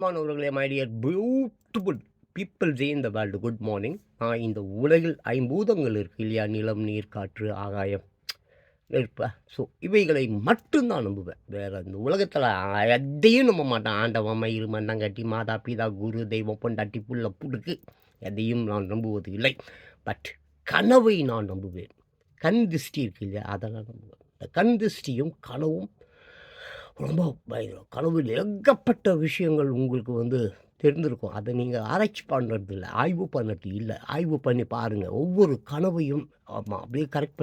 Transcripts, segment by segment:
மாணவர்களே, my dear beautiful peoples in the world, good morning. இந்த உலகில் ஐம்பூதங்கள் இருக்கு இல்லையா? நிலம், நீர், காற்று, ஆகாயம், நெருப்பு. ஸோ இவைகளை மட்டும்தான் நம்புவேன். வேற இந்த உலகத்தில் எதையும் நம்ப மாட்டேன். ஆண்டவன், மயிறு, மண்ணாங்கட்டி, மாதா, பிதா, குரு, தெய்வம், பொண்டாட்டி, புள்ள, புடுக்கு, எதையும் நான் நம்புவது இல்லை. பட் கனவை நான் நம்புவேன். கண் திருஷ்டி இருக்கு இல்லையா? அதெல்லாம் நம்புவேன். இந்த கண் திருஷ்டியும் கனவும் ரொம்ப பயங்கரம். கனவில் ஏகப்பட்ட விஷயங்கள் உங்களுக்கு தெரிந்திருக்கும். அதை நீங்கள் ஆராய்ச்சி பண்ணுறது இல்லை, ஆய்வு பண்ணது இல்லை. ஆய்வு பண்ணி பாருங்கள். ஒவ்வொரு கனவையும் ஆமாம் அப்படியே கரெக்ட்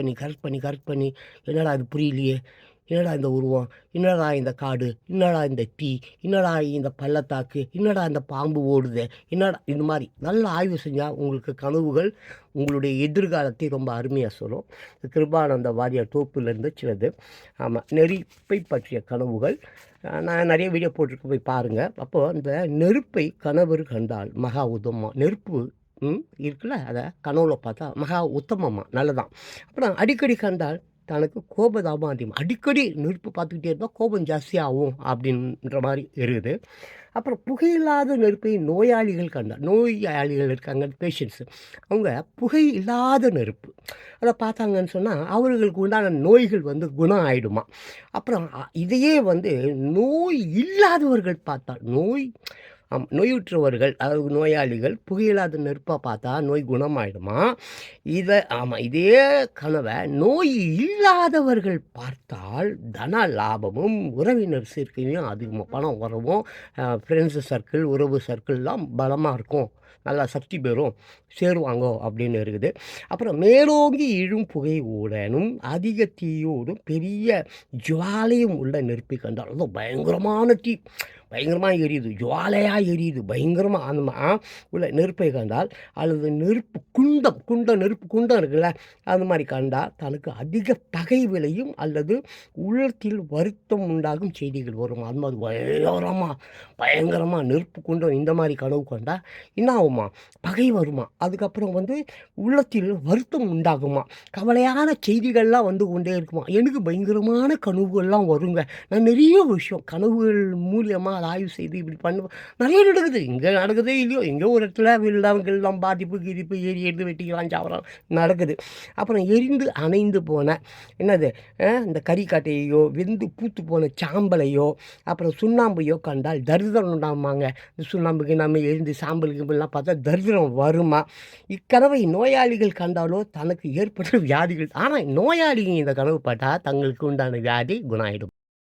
பண்ணி என்னடா இது புரியலையே, என்னடா இந்த உருவம், என்னடா இந்த காடு, என்னடா இந்த தீ, என்னடா இந்த பள்ளத்தாக்கு, என்னடா இந்த பாம்பு ஓடுது, என்னடா இந்த மாதிரி நல்லா ஆய்வு செஞ்சால் உங்களுக்கு கனவுகள் உங்களுடைய எதிர்காலத்தை ரொம்ப அருமையாக சொல்லும். கிருபானந்த வாரியார் தோப்புலேருந்து சிலது. ஆமாம், நெருப்பை பற்றிய கனவுகள் நான் நிறைய வீடியோ போட்டிருக்க, போய் பாருங்கள். அப்போது இந்த நெருப்பை கணவர் கண்டால் மகா உத்தமம். நெருப்பு இருக்குல்ல, அதை கனவுல பார்த்தா மகா உத்தமமாக நல்லதான். அப்புறம் அடிக்கடி கண்டால் தனக்கு கோபதாபம் அதிகம். அடிக்கடி நெருப்பு பார்த்துக்கிட்டே இருந்தால் கோபம் ஜாஸ்தியாகும் அப்படின்ற மாதிரி இருக்குது. அப்புறம் புகையில்லாத நெருப்பை நோயாளிகள் கண்டால், நோயாளிகள் இருக்காங்க பேஷண்ட்ஸு, அவங்க புகை இல்லாத நெருப்பு அதை பார்த்தாங்கன்னு சொன்னால் அவர்களுக்கு உண்டான நோய்கள் குணம் ஆகிடுமா. அப்புறம் இதையே நோய் இல்லாதவர்கள் பார்த்தால், நோயுற்றவர்கள் அதாவது நோயாளிகள் புகையில்லாத நெருப்பாக பார்த்தா நோய் குணமாயிடுமா. இதே கனவை நோய் இல்லாதவர்கள் பார்த்தால் தன லாபமும் உறவினர் சேர்க்கையும் அதிகமாக பணம் வரவும், ஃப்ரெண்ட்ஸு சர்க்கிள், உறவு சர்க்கிள்லாம் பலமாக இருக்கும், நல்லா சக்தி பெறும், சேருவாங்கோ அப்படின்னு இருக்குது. அப்புறம் மேலோங்கி இழும் புகை உடனும் அதிக தீயோடும் பெரிய ஜுவாலையும் உள்ள நெருப்பை கண்டால், அதுவும் பயங்கரமான தீ, பயங்கரமாக எரியுது, ஜுவாலையாக எரியுது, பயங்கரமாக அந்த உள்ள நெருப்பை கண்டால், அல்லது நெருப்பு குண்டம் நெருப்பு குண்டம் இருக்குல்ல, அந்த மாதிரி கண்டால் தனக்கு அதிக பகை விளையும் அல்லது உள்ளத்தில் வருத்தம் உண்டாகும் செய்திகள் வரும். அது மாதிரி பயங்கரமாக நெருப்பு குண்டம் இந்த மாதிரி கனவு கண்டால் என்ன ஆகுமா, பகை வருமா. அதுக்கப்புறம் உள்ளத்தில் வருத்தம் உண்டாகுமா, கவலையான செய்திகள்லாம் கொண்டே இருக்குமா. எனக்கு பயங்கரமான கனவுகள்லாம் வருங்க. நான் நிறைய விஷயம் கனவுகள் மூலியமாக அதை ஆய்வு செய்து இப்படி பண்ணுவோம். நிறைய நடக்குது, இங்கே நடக்குதே இல்லையோ, எங்கேயோ ஒரு இடத்துல வெள்ளம் பாதிப்பு கிதிப்பு ஏறி எடுத்து வெட்டிக்கலாம் சாவரம் நடக்குது. அப்புறம் எரிந்து அணைந்து போன என்னது இந்த கறிக்காட்டையோ வெந்து பூத்து போன சாம்பலையோ அப்புறம் சுண்ணாம்பையோ கண்டால் தரித்திரம் உண்டாமாங்க. இந்த சுண்ணாம்புக்கு நம்ம எரிந்து சாம்பலுக்கு இப்படிலாம் பார்த்தா தரித்திரம் வருமா. இக்கனவை நோயாளிகள் கண்டாலோ தனக்கு ஏற்பட்ட வியாதிகள், ஆனால் நோயாளிங்க இந்த கனவு பார்த்தா தங்களுக்கு உண்டான வியாதி குணம் ஆகிடும்.